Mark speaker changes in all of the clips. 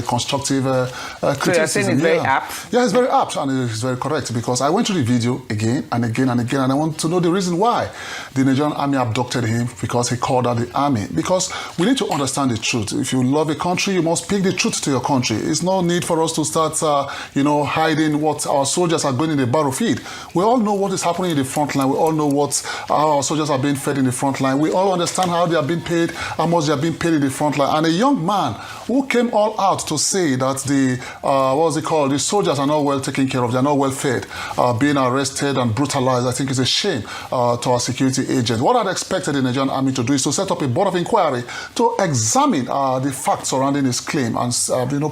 Speaker 1: constructive criticism.
Speaker 2: So you're saying it's very apt?
Speaker 1: Yeah, it's very apt and it's very correct, because I went through the video again and again and again, and I want to know the reason why the Nigerian army abducted him, because he called out the army. Because we need to understand the truth. If you love a country, you must speak the truth to your country. It's no need for us to start, hiding what our soldiers are going in the battlefield. We all know what is happening in the front line. We all know how our soldiers are being fed in the front line. We all understand how they are being paid, how much they are being paid in the front line. And a young man who came all out to say that the soldiers are not well taken care of, they are not well fed, being arrested and brutalized, I think is a shame to our security agents. What I'd expected the Nigerian army to do is to set up a board of inquiry to examine the facts surrounding his claim and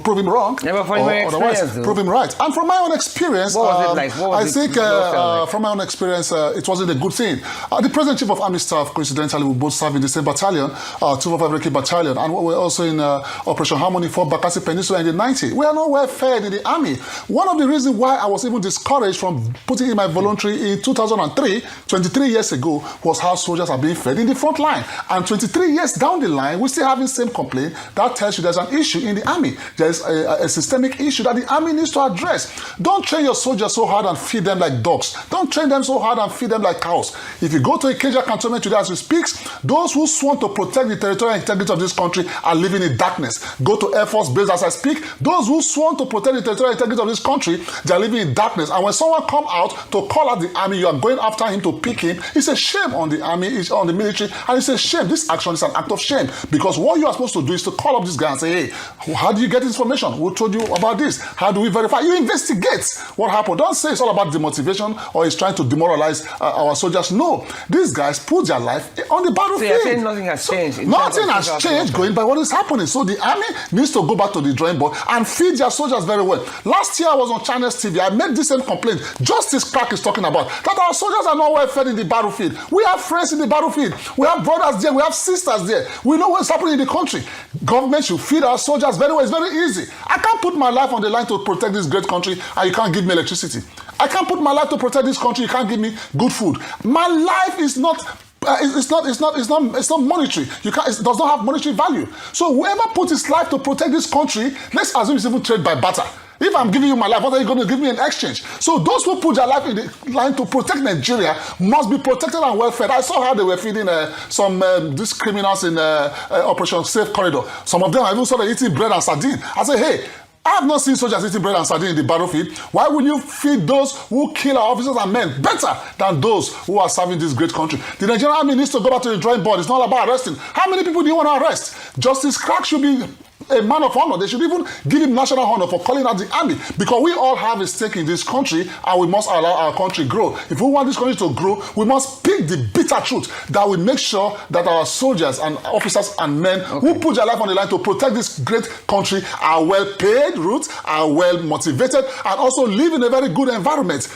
Speaker 1: prove him wrong,
Speaker 2: or otherwise
Speaker 1: prove him right. And from my own experience,
Speaker 2: what was it like?
Speaker 1: From my own experience, it wasn't a good thing. The President Chief of Army Staff, coincidentally, we both serve in the same battalion, 255 Battalion, and we're also in Operation Harmony for Bakassi Peninsula in the 90s. We are not well fed in the army. One of the reasons why I was even discouraged from putting in my voluntary in 2003, 23 years ago, was how soldiers are being fed in the front line. And 23 years down the line, we're still having the same complaint. That tells you there's an issue in the army. There's a systemic issue that the army needs to address. Don't train your soldiers so hard and feed them like dogs. Don't train them so hard and feed them like cows. If you go to a Ikeja cantonment today as we speak, those who sworn to protect the territorial integrity of this country are living in darkness. Go to Air Force Base as I speak. Those who sworn to protect the territorial integrity of this country, they are living in darkness. And when someone come out to call out the army, you are going after him to pick him. It's a shame on the army, it's on the military, and it's a shame. This action is an act of shame, because what you are supposed to do is to call up this guy and say, hey, how do you get information? Who told you about this? How do we verify? You investigate what happened. Don't say it's all about demotivation or he's trying to demoralize our soldiers. No, these guys put their life on the battlefield.
Speaker 2: So you're saying nothing has changed?
Speaker 1: Nothing has changed going by what is happening. So the army needs to go back to the drawing board and feed their soldiers very well. Last year I was on China's TV. I made this same complaint. Justice Crack is talking about that our soldiers are not well fed in the battlefield. We have friends in the battlefield. We have brothers there. We have sisters there. We know what's happening in the country. Government should feed our soldiers very well. It's very easy. I can't put my life on the line to protect this great country and you can't give me electricity. I can't put my life to protect this country. You can't give me good food. My life is not. It's not monetary. It does not have monetary value. So whoever put his life to protect this country, let's assume it's even trade by barter. If I'm giving you my life, what are you going to give me in exchange? So those who put their life in the line to protect Nigeria must be protected and well fed. I saw how they were feeding these criminals in Operation Safe Corridor. Some of them I even saw them eating bread and sardine. I said, hey, I have not seen soldiers eating bread and sardine in the battlefield. Why will you feed those who kill our officers and men better than those who are serving this great country? The Nigerian army needs to go back to the drawing board. It's not about arresting. How many people do you want to arrest? Justice Crack should be a man of honor. They should even give him national honor for calling out the army, because we all have a stake in this country and we must allow our country grow. If we want this country to grow, we must speak the bitter truth that will make sure that our soldiers and officers and men who put their life on the line to protect this great country are well paid, roots, are well motivated, and also live in a very good environment.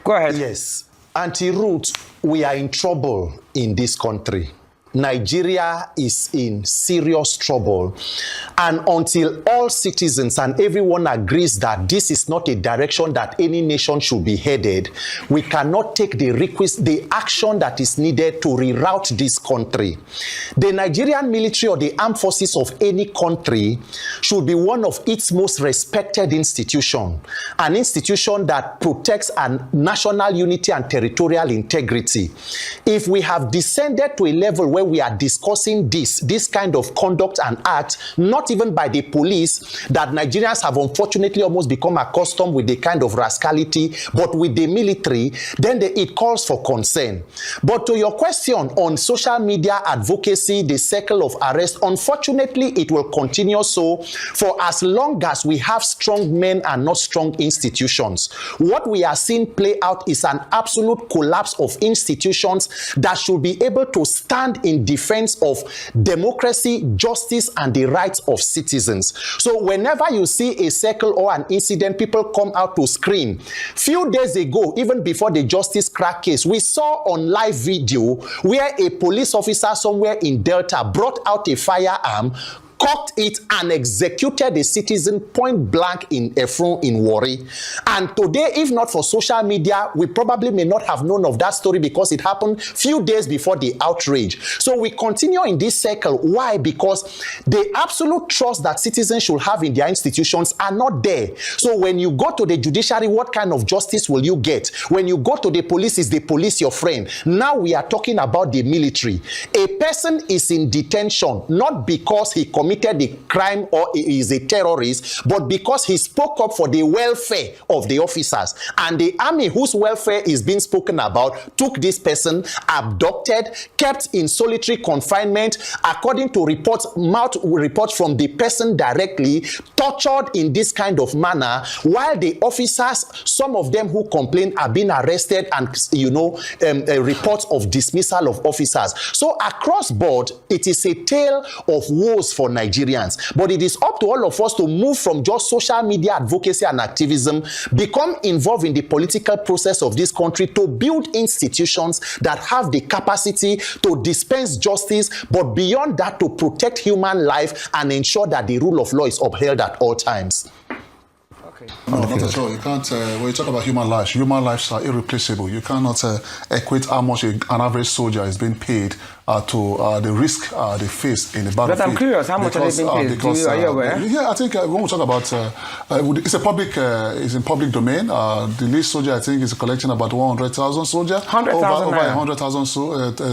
Speaker 3: Go ahead.
Speaker 4: Yes. Anti-root, we are in trouble in this country. Nigeria is in serious trouble. And until all citizens and everyone agrees that this is not a direction that any nation should be headed, we cannot take the action that is needed to reroute this country. The Nigerian military or the armed forces of any country should be one of its most respected institutions, an institution that protects national unity and territorial integrity. If we have descended to a level where we are discussing this kind of conduct and act, not even by the police, that Nigerians have unfortunately almost become accustomed with the kind of rascality, but with the military, then it calls for concern. But to your question on social media advocacy, the circle of arrest, unfortunately, it will continue so for as long as we have strong men and not strong institutions. What we are seeing play out is an absolute collapse of institutions that should be able to stand in defense of democracy, justice, and the rights of citizens. So whenever you see a circle or an incident, people come out to scream. Few days ago, even before the Justice Crack case, we saw on live video where a police officer somewhere in Delta brought out a firearm, cocked it and executed a citizen point blank in Efrun in Warri. And today, if not for social media, we probably may not have known of that story because it happened few days before the outrage. So we continue in this circle. Why? Because the absolute trust that citizens should have in their institutions are not there. So when you go to the judiciary, what kind of justice will you get? When you go to the police, is the police your friend? Now we are talking about the military. A person is in detention not because he committed a crime or he is a terrorist, but because he spoke up for the welfare of the officers. And the army, whose welfare is being spoken about, took this person, abducted, kept in solitary confinement, according to reports from the person directly, tortured in this kind of manner, while the officers, some of them who complain, are being arrested and, reports of dismissal of officers. So across board, it is a tale of woes for Nigerians. But it is up to all of us to move from just social media advocacy and activism, become involved in the political process of this country to build institutions that have the capacity to dispense justice, but beyond that, to protect human life and ensure that the rule of law is upheld at all times.
Speaker 1: No, not at all. You can't, when you talk about human lives are irreplaceable. You cannot equate how much an average soldier is being paid to the risk they face in the battlefield.
Speaker 2: But I'm curious, how much are they being paid? Are you aware?
Speaker 1: Yeah, I think when we talk about, it's in public domain. The least soldier, I think, is collecting about 100,000 soldier.
Speaker 2: 100,000
Speaker 1: over 100,000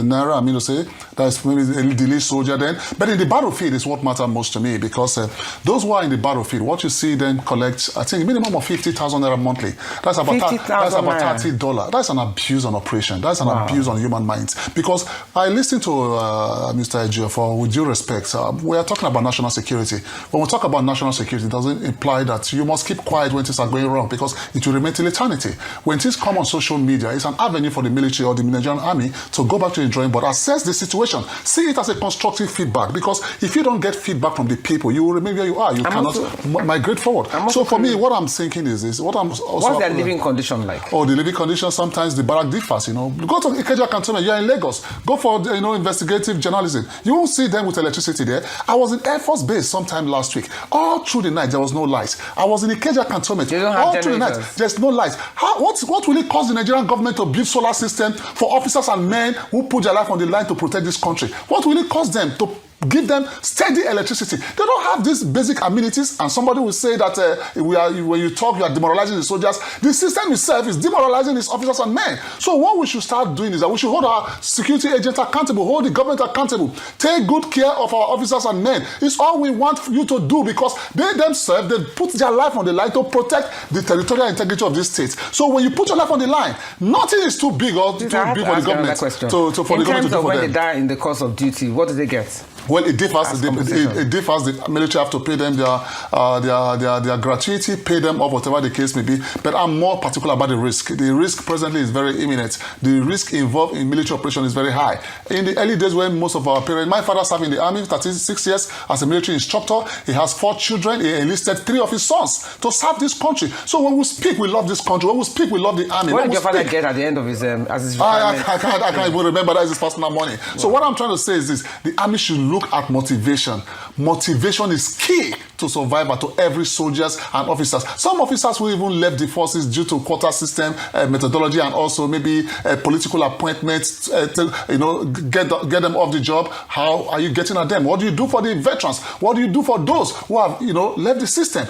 Speaker 1: naira, I mean to say. That's maybe the least soldier then. But in the battlefield is what matters most to me, because those who are in the battlefield, what you see them collect, I think, minimum of 50,000 naira monthly. That's about $30. That's an abuse on operation. That's an abuse on human minds. Because I listened to Mr. Ejiofor, with due respect, we are talking about national security. When we talk about national security, it doesn't imply that you must keep quiet when things are going wrong, because it will remain till eternity. When things come on social media, it's an avenue for the military or the Nigerian army to go back to the drawing board, assess the situation, see it as a constructive feedback, because if you don't get feedback from the people, you will remain where you are. You cannot migrate forward. So for me, what I'm thinking is what I'm also...
Speaker 2: What's their living condition like?
Speaker 1: Oh, the living condition, sometimes the barrack differs, Go to Ikeja Cantonment, you're in Lagos. Go for, investigative journalism. You won't see them with electricity there. I was in Air Force Base sometime last week. All through the night, there was no light. I was in Ikeja Cantonment. All through the night, there's no light. What will it cost the Nigerian government to build solar system for officers and men who put their life on the line to protect this country? What will it cost them to give them steady electricity? They don't have these basic amenities, and somebody will say that when you talk, you are demoralizing the soldiers. The system itself is demoralizing its officers and men. So what we should start doing is that we should hold our security agents accountable, hold the government accountable, take good care of our officers and men. It's all we want you to do, because they themselves, they put their life on the line to protect the territorial integrity of this state. So when you put your life on the line, nothing is too big or too big for the government to do for them.
Speaker 2: In terms of when they die in the course of duty, what do they get?
Speaker 1: Well, it differs. It differs. The military have to pay them their gratuity, pay them off, whatever the case may be. But I'm more particular about the risk. The risk presently is very imminent. The risk involved in military operation is very high. In the early days when most of our parents, my father served in the army 36 years as a military instructor. He has 4 children. He enlisted 3 of his sons to serve this country. So when we speak, we love this country. When we speak, we love the army.
Speaker 2: What did your father get at the end of his as his retirement?
Speaker 1: I can't even remember. That is his personal money. Wow. So what I'm trying to say is this: the army should look at motivation. Motivation is key to survival to every soldiers and officers. Some officers who even left the forces due to quota system methodology, and also maybe political appointments get them off the job. How are you getting at them? What do you do for the veterans? What do you do for those who have left the system?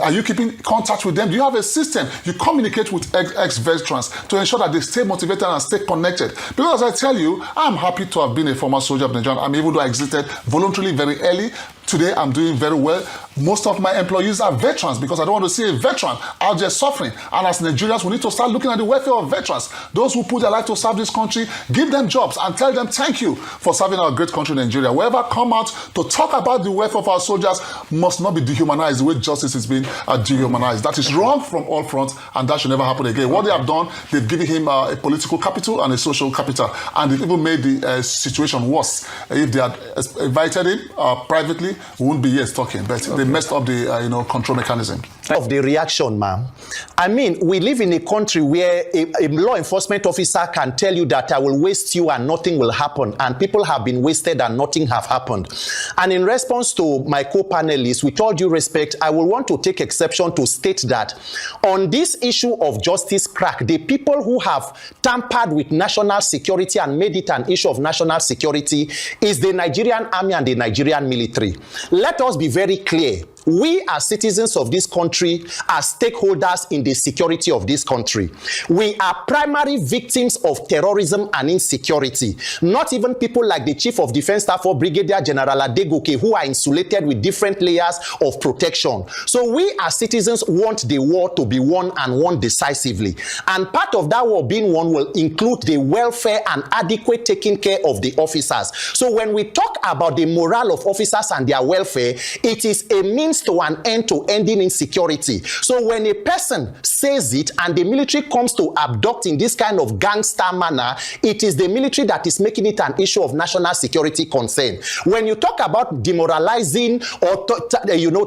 Speaker 1: Are you keeping contact with them? Do you have a system? You communicate with ex-veterans to ensure that they stay motivated and stay connected. Because as I tell you, I'm happy to have been a former soldier of Nigerian Army, even though I exited voluntarily very early. Today, I'm doing very well. Most of my employees are veterans, because I don't want to see a veteran out there suffering. And as Nigerians, we need to start looking at the welfare of veterans. Those who put their life to serve this country, give them jobs and tell them thank you for serving our great country, Nigeria. Whoever come out to talk about the welfare of our soldiers must not be dehumanized the way justice is being dehumanized. That is wrong from all fronts, and that should never happen again. What they have done, they've given him a political capital and a social capital, and they've even made the situation worse. If they had invited him privately, we wouldn't be here talking, but they messed up the control mechanism.
Speaker 4: Of the reaction, ma'am. I mean, we live in a country where a law enforcement officer can tell you that I will waste you and nothing will happen, and people have been wasted and nothing have happened. And in response to my co-panelists, with all due respect, I will want to take exception to state that on this issue of justice crack, the people who have tampered with national security and made it an issue of national security is the Nigerian Army and the Nigerian military. Let us be very clear. We as citizens of this country are stakeholders in the security of this country. We are primary victims of terrorism and insecurity. Not even people like the Chief of Defense Staff or Brigadier General Adegoke, who are insulated with different layers of protection. So we as citizens want the war to be won and won decisively. And part of that war being won will include the welfare and adequate taking care of the officers. So when we talk about the morale of officers and their welfare, it is a means to an end to ending insecurity. So when a person says it and the military comes to abduct in this kind of gangster manner, it is the military that is making it an issue of national security concern. When you talk about demoralizing or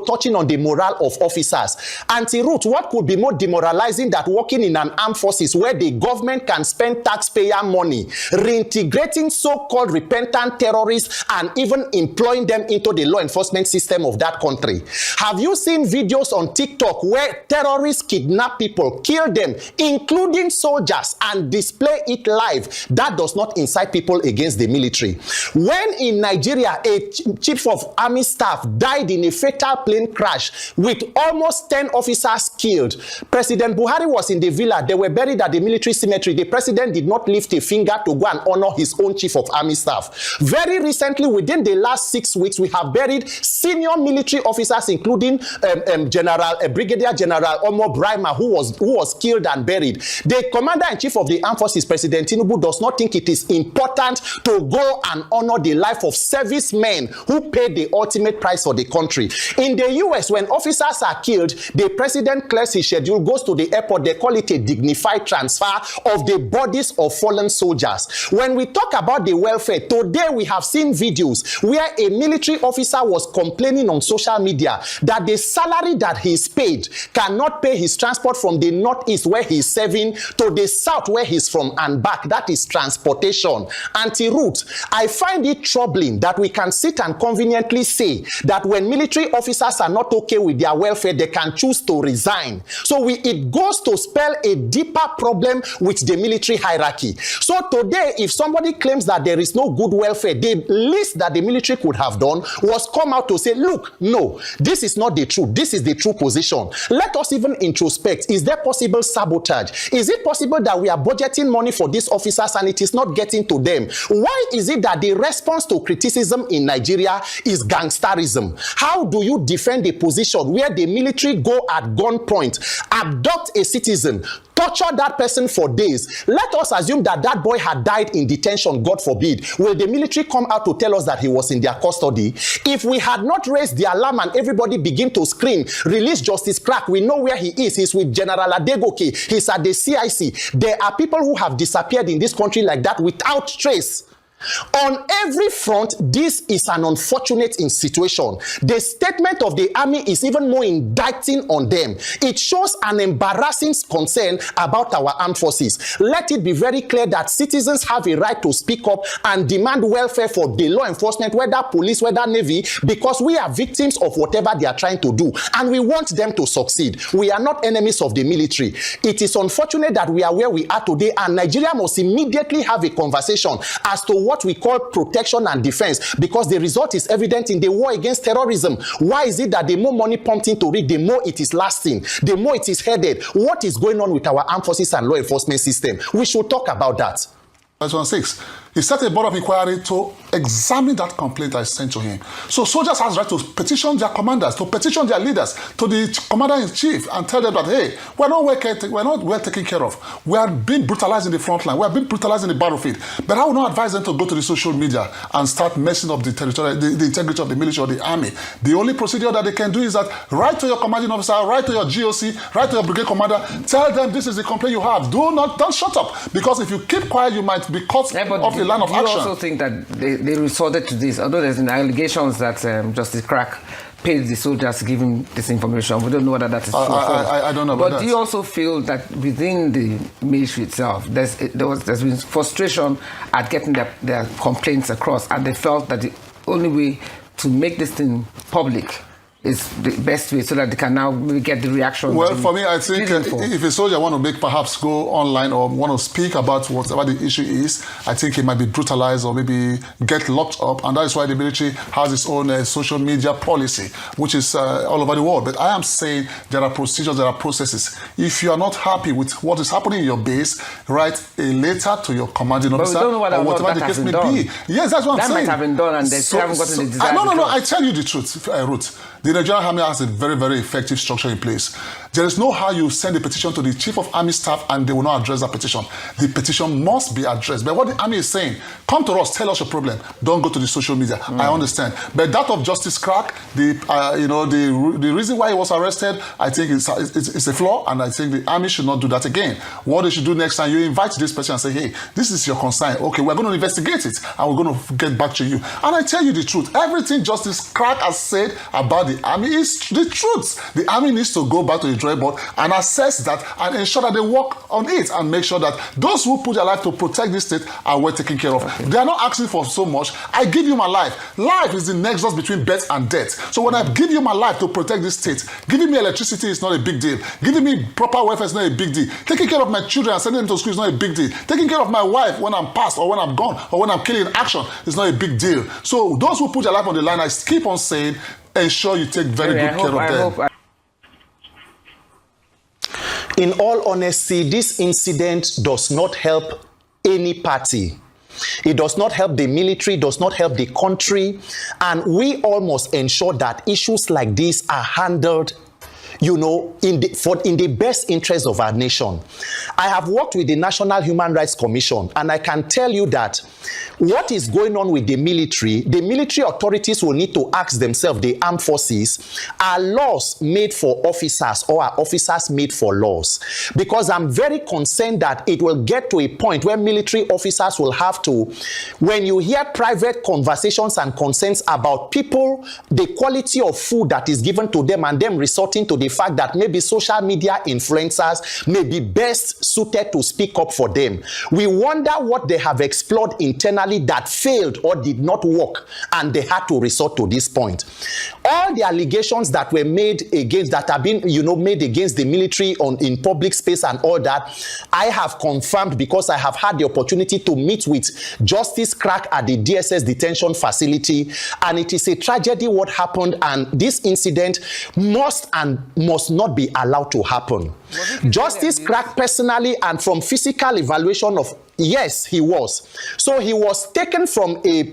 Speaker 4: touching on the morale of officers, Auntie-Ruth, what could be more demoralizing than working in an armed forces where the government can spend taxpayer money reintegrating so-called repentant terrorists and even employing them into the law enforcement system of that country? Have you seen videos on TikTok where terrorists kidnap people, kill them, including soldiers, and display it live? That does not incite people against the military. When in Nigeria, a chief of army staff died in a fatal plane crash with almost 10 officers killed, President Buhari was in the villa. They were buried at the military cemetery. The president did not lift a finger to go and honor his own chief of army staff. Very recently, within the last 6 weeks, we have buried senior military officers, including Brigadier General Omo Brima, who was killed and buried. The commander-in-chief of the armed forces, President Tinubu, does not think it is important to go and honor the life of servicemen who paid the ultimate price for the country. In the US, when officers are killed, the president clears his schedule, goes to the airport. They call it a dignified transfer of the bodies of fallen soldiers. When we talk about the welfare, today we have seen videos where a military officer was complaining on social media that the salary that he's paid cannot pay his transport from the northeast where he's serving to the south where he's from and back. That is transportation. Auntie-Ruth, I find it troubling that we can sit and conveniently say that when military officers are not okay with their welfare, they can choose to resign. So it goes to spell a deeper problem with the military hierarchy. So today, if somebody claims that there is no good welfare, the least that the military could have done was come out to say, look, no, this is not the truth. This is the true position. Let us even introspect. Is there possible sabotage? Is it possible that we are budgeting money for these officers and it is not getting to them? Why is it that the response to criticism in Nigeria is gangsterism? How do you defend a position where the military go at gunpoint, abduct a citizen, torture that person for days? Let us assume that that boy had died in detention, God forbid. Will the military come out to tell us that he was in their custody? If we had not raised the alarm and everybody begin to scream, release Justice Crack, we know where he is. He's with General Adegoke. He's at the CIC. There are people who have disappeared in this country like that without trace. On every front, this is an unfortunate situation. The statement of the army is even more indicting on them. It shows an embarrassing concern about our armed forces. Let it be very clear that citizens have a right to speak up and demand welfare for the law enforcement, whether police, whether navy, because we are victims of whatever they are trying to do, and we want them to succeed. We are not enemies of the military. It is unfortunate that we are where we are today, and Nigeria must immediately have a conversation as to what we call protection and defense, because the result is evident in the war against terrorism. Why is it that the more money pumped into it, the more it is lasting, the more it is headed? What is going on with our armed forces and law enforcement system? We should talk about that.
Speaker 1: Verse 1:6. He set a board of inquiry to examine that complaint I sent to him. So soldiers have the right to petition their commanders, to petition their leaders, to the commander-in-chief, and tell them that, hey, we're not well taken care of. We are being brutalized in the front line. We are being brutalized in the battlefield. But I will not advise them to go to the social media and start messing up the integrity of the military or the army. The only procedure that they can do is that write to your commanding officer, write to your GOC, write to your brigade commander, tell them this is the complaint you have. Don't shut up, because if you keep quiet, you might be caught off the line of action.
Speaker 2: You also think that they resorted to this, although there's allegations that Justice Crack paid the soldiers to give him this information. We don't know whether that is true or false.
Speaker 1: I don't know about that.
Speaker 2: But do you also feel that within the military itself, there's been frustration at getting their complaints across, and they felt that the only way to make this thing public is the best way so that they can now maybe get the reaction?
Speaker 1: Well, for me, I think if a soldier want to perhaps go online or want to speak about whatever the issue is, I think he might be brutalized or maybe get locked up, and that is why the military has its own social media policy, which is all over the world. But I am saying there are procedures, there are processes. If you are not happy with what is happening in your base, write a letter to your commanding officer,
Speaker 2: but we don't know
Speaker 1: or whatever the case may be. Yes, that's what I'm saying.
Speaker 2: That might have been done and they still haven't gotten the desired result.
Speaker 1: No, I tell you the truth, Ruth. The Nigerian Army has a very, very effective structure in place. There is no how you send a petition to the Chief of Army Staff and they will not address that petition. The petition must be addressed. But what the Army is saying, come to us, tell us your problem. Don't go to the social media. I understand. But that of Justice Crack, the reason why he was arrested, I think it's a flaw, and I think the Army should not do that again. What they should do next time, you invite this person and say, hey, this is your concern. Okay, we're going to investigate it and we're going to get back to you. And I tell you the truth. Everything Justice Crack has said about the Army is the truth. The Army needs to go back to the drawing board and assess that and ensure that they work on it and make sure that those who put their life to protect this state are well taken care of. Okay. They are not asking for so much. I give you my life. Life is the nexus between birth and death. So when I give you my life to protect this state, giving me electricity is not a big deal. Giving me proper welfare is not a big deal. Taking care of my children and sending them to school is not a big deal. Taking care of my wife when I'm past or when I'm gone or when I'm killing in action is not a big deal. So those who put their life on the line, I keep on saying, ensure you take very good care of them.
Speaker 4: In all honesty, this incident does not help any party. It does not help the military, does not help the country, and we all must ensure that issues like this are handled, you know, in the best interest of our nation. I have worked with the National Human Rights Commission, and I can tell you that what is going on with the military authorities will need to ask themselves, the armed forces, are laws made for officers or are officers made for laws? Because I'm very concerned that it will get to a point where military officers will have to, when you hear private conversations and concerns about people, the quality of food that is given to them, and them resorting to the fact that maybe social media influencers may be best suited to speak up for them. We wonder what they have explored internally that failed or did not work, and they had to resort to this point. All the allegations that were made against, that have been, you know, made against the military in public space and all that, I have confirmed because I have had the opportunity to meet with Justice Crack at the DSS detention facility, and it is a tragedy what happened, and this incident must not be allowed to happen. Justice Crack personally, and from physical evaluation of, yes, he was. So he was taken from a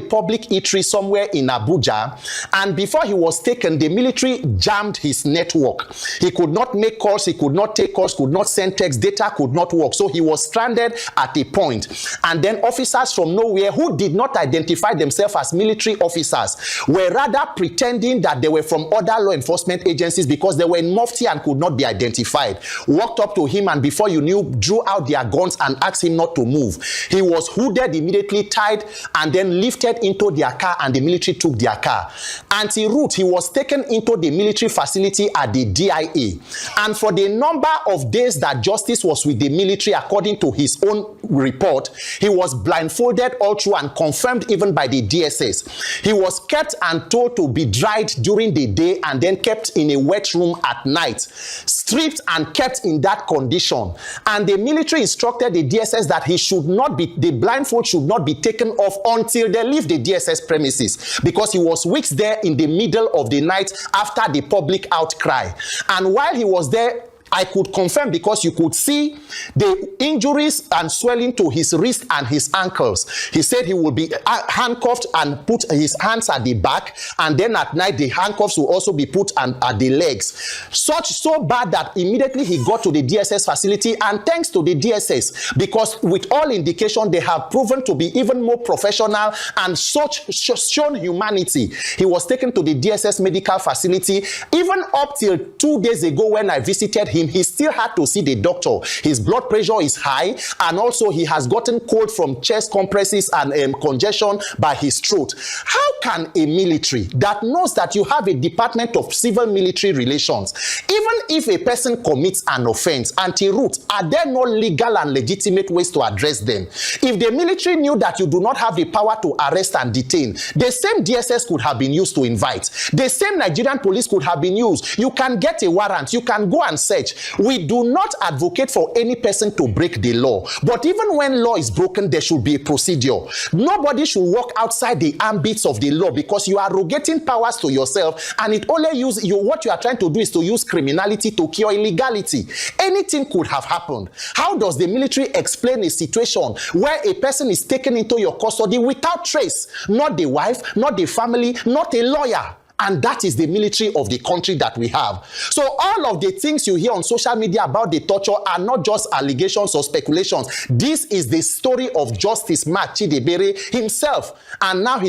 Speaker 4: public eatery somewhere in Abuja, and before he was taken, the military jammed his network. He could not make calls, he could not take calls, could not send text, data could not work. So he was stranded at a point. And then officers from nowhere who did not identify themselves as military officers were rather pretending that they were from other law enforcement agencies because they were in mufti and could not be identified. Walked up to him, and before you knew, drew out their guns and asked him not to move. He was hooded, immediately tied, and then lifted into their car, and the military took their car. En route, he was taken into the military facility at the DIA. And for the number of days that Justice was with the military, according to his own report, he was blindfolded all through and confirmed even by the DSS. He was kept and told to be dried during the day and then kept in a wet room at night, stripped and kept in that condition. And the military instructed the DSS that the blindfold should not be taken off until they leave the DSS premises, because he was weeks there in the middle of the night after the public outcry. And while he was there, I could confirm, because you could see the injuries and swelling to his wrist and his ankles. He said he will be handcuffed and put his hands at the back, and then at night the handcuffs will also be put at the legs. So bad that immediately he got to the DSS facility, and thanks to the DSS, because with all indication they have proven to be even more professional and shown humanity, he was taken to the DSS medical facility. Even up till 2 days ago when I visited him. He still had to see the doctor. His blood pressure is high, and also he has gotten cold from chest compresses and congestion by his throat. How can a military that knows that you have a Department of Civil Military Relations, even if a person commits an offense, anti-root, are there no legal and legitimate ways to address them? If the military knew that you do not have the power to arrest and detain, the same DSS could have been used to invite. The same Nigerian police could have been used. You can get a warrant. You can go and search. We do not advocate for any person to break the law. But even when law is broken, there should be a procedure. Nobody should walk outside the ambits of the law because you are arrogating powers to yourself, and it only use you. What you are trying to do is to use criminality to cure illegality. Anything could have happened. How does the military explain a situation where a person is taken into your custody without trace? Not the wife, not the family, not a lawyer. And that is the military of the country that we have. So all of the things you hear on social media about the torture are not just allegations or speculations. This is the story of Justice Mark Chidiebere himself. And now he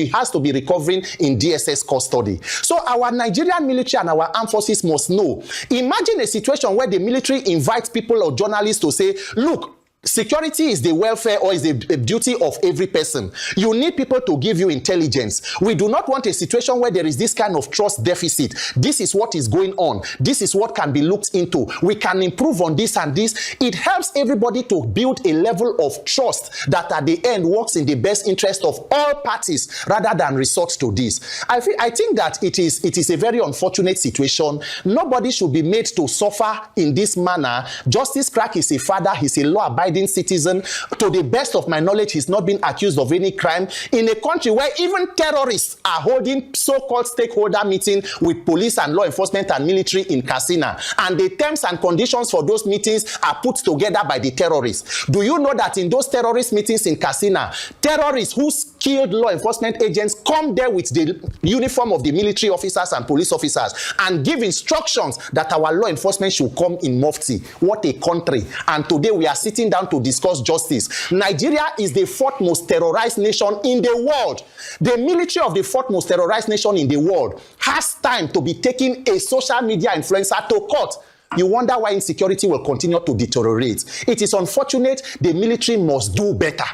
Speaker 4: has to be recovering in DSS custody. So our Nigerian military and our armed forces must know. Imagine a situation where the military invites people or journalists to say, look, security is the welfare or is the duty of every person. You need people to give you intelligence. We do not want a situation where there is this kind of trust deficit. This is what is going on. This is what can be looked into. We can improve on this and this. It helps everybody to build a level of trust that at the end works in the best interest of all parties rather than resort to this. I think that it is a very unfortunate situation. Nobody should be made to suffer in this manner. Justice Crack is a father. He's a law-abiding citizen. To the best of my knowledge, he's not been accused of any crime in a country where even terrorists are holding so-called stakeholder meeting with police and law enforcement and military in Katsina, and the terms and conditions for those meetings are put together by the terrorists. Do you know that in those terrorist meetings in Katsina, terrorists who killed law enforcement agents come there with the uniform of the military officers and police officers and give instructions that our law enforcement should come in mufti? What a country. And today we are sitting down to discuss justice. Nigeria is the fourth most terrorized nation in the world. The military of the fourth most terrorized nation in the world has time to be taking a social media influencer to court. You wonder why insecurity will continue to deteriorate. It is unfortunate. The military must do better.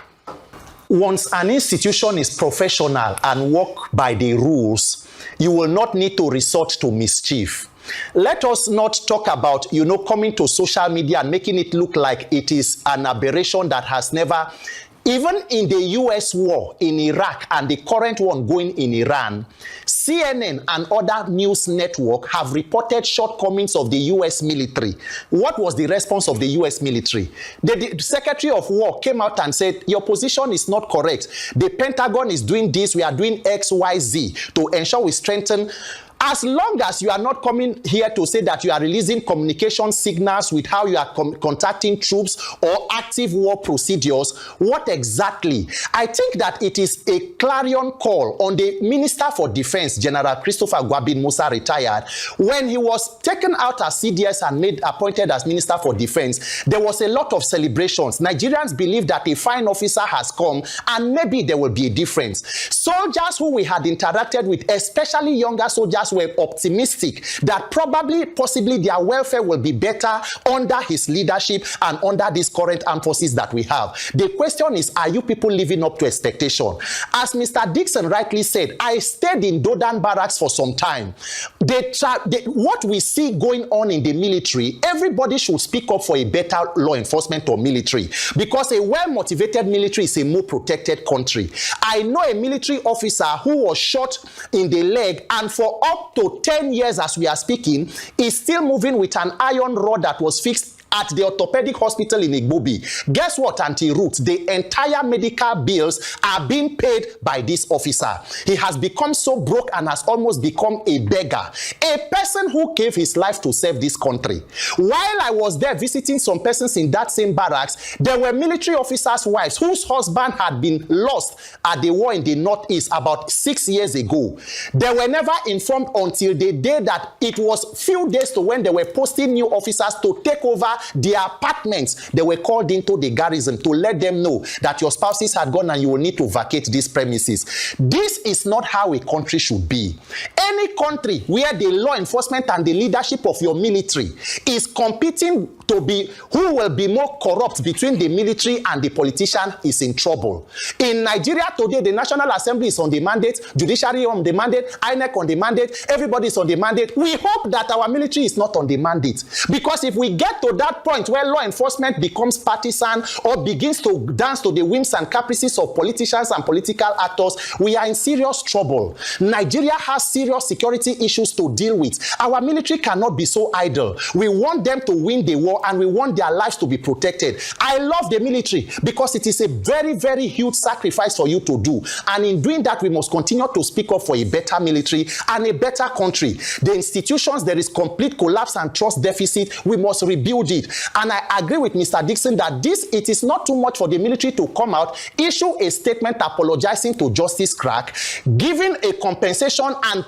Speaker 4: Once an institution is professional and work by the rules, you will not need to resort to mischief. Let us not talk about, coming to social media and making it look like it is an aberration that has never. Even in the US war in Iraq and the current one going in Iran, CNN and other news networks have reported shortcomings of the US military. What was the response of the US military? The Secretary of War came out and said, your position is not correct. The Pentagon is doing this, we are doing X, Y, Z to ensure we strengthen. As long as you are not coming here to say that you are releasing communication signals with how you are contacting troops or active war procedures, what exactly? I think that it is a clarion call on the Minister for Defense, General Christopher Gwabin Musa, retired. When he was taken out as CDS and appointed as Minister for Defense, there was a lot of celebrations. Nigerians believe that a fine officer has come and maybe there will be a difference. Soldiers who we had interacted with, especially younger soldiers, were optimistic that possibly their welfare will be better under his leadership and under these current armed forces that we have. The question is, are you people living up to expectation? As Mr. Dixon rightly said, I stayed in Dodan barracks for some time. What we see going on in the military, everybody should speak up for a better law enforcement or military, because a well-motivated military is a more protected country. I know a military officer who was shot in the leg, and for up to 10 years as we are speaking, is still moving with an iron rod that was fixed at the orthopedic hospital in Igbobi. Guess what, Auntie Ruth? The entire medical bills are being paid by this officer. He has become so broke and has almost become a beggar. A person who gave his life to serve this country. While I was there visiting some persons in that same barracks, there were military officers' wives whose husband had been lost at the war in the Northeast about 6 years ago. They were never informed until the day that it was few days to when they were posting new officers to take over their apartments, they were called into the garrison to let them know that your spouses had gone and you will need to vacate these premises. This is not how a country should be. Any country where the law enforcement and the leadership of your military is competing to be who will be more corrupt between the military and the politician is in trouble. In Nigeria today, the National Assembly is on the mandate, judiciary on the mandate, INEC on the mandate, everybody is on the mandate. We hope that our military is not on the mandate, because if we get to that point where law enforcement becomes partisan or begins to dance to the whims and caprices of politicians and political actors, we are in serious trouble. Nigeria has serious security issues to deal with. Our military cannot be so idle. We want them to win the war and we want their lives to be protected. I love the military because it is a very, very huge sacrifice for you to do. And in doing that, we must continue to speak up for a better military and a better country. The institutions, there is complete collapse and trust deficit. We must rebuild it. And I agree with Mr. Dixon that it is not too much for the military to come out, issue a statement apologizing to Justice Crack, giving a compensation and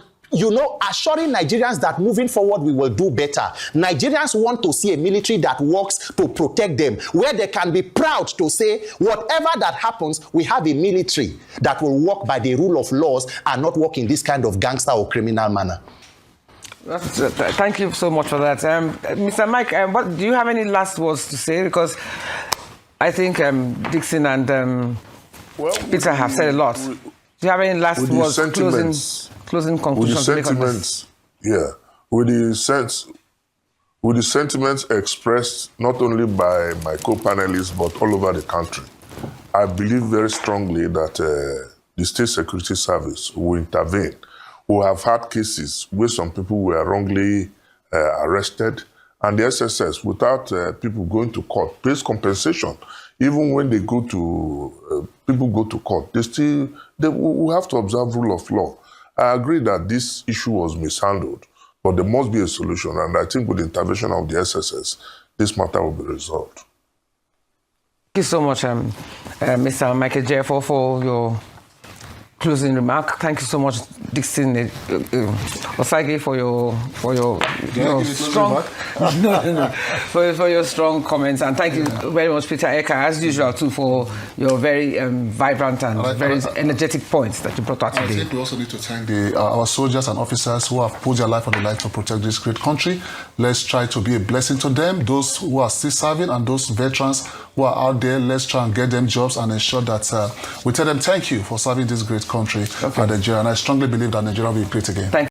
Speaker 4: assuring Nigerians that moving forward we will do better. Nigerians want to see a military that works to protect them, where they can be proud to say, whatever that happens, we have a military that will work by the rule of laws and not work in this kind of gangster or criminal manner.
Speaker 2: Thank you so much for that. Mr. Mike, do you have any last words to say? Because I think Dixon and Peter have said a lot. Do you have any last words, closing conclusions?
Speaker 5: With the sentiments, with the sentiments expressed not only by my co-panelists but all over the country, I believe very strongly that the State Security Service will intervene. We have had cases where some people were wrongly arrested, and the SSS, without people going to court, pays compensation. Even when they go to people go to court, we have to observe rule of law. I agree that this issue was mishandled, but there must be a solution, and I think with the intervention of the SSS, this matter will be resolved.
Speaker 2: Thank you so much, Mr. Mike Chidiebere, for your closing remark. Thank you so much, Dixon Osage, for your strong for your strong comments, and thank you very much, Peter Eka, as usual, too, for your very vibrant and very energetic points that you brought out today.
Speaker 1: I think we also need to thank our soldiers and officers who have put their life on the line to protect this great country. Let's try to be a blessing to them, those who are still serving and those veterans who are out there. Let's try and get them jobs and ensure that we tell them thank you for serving this great country, Nigeria. And I strongly believe that Nigeria will be great again.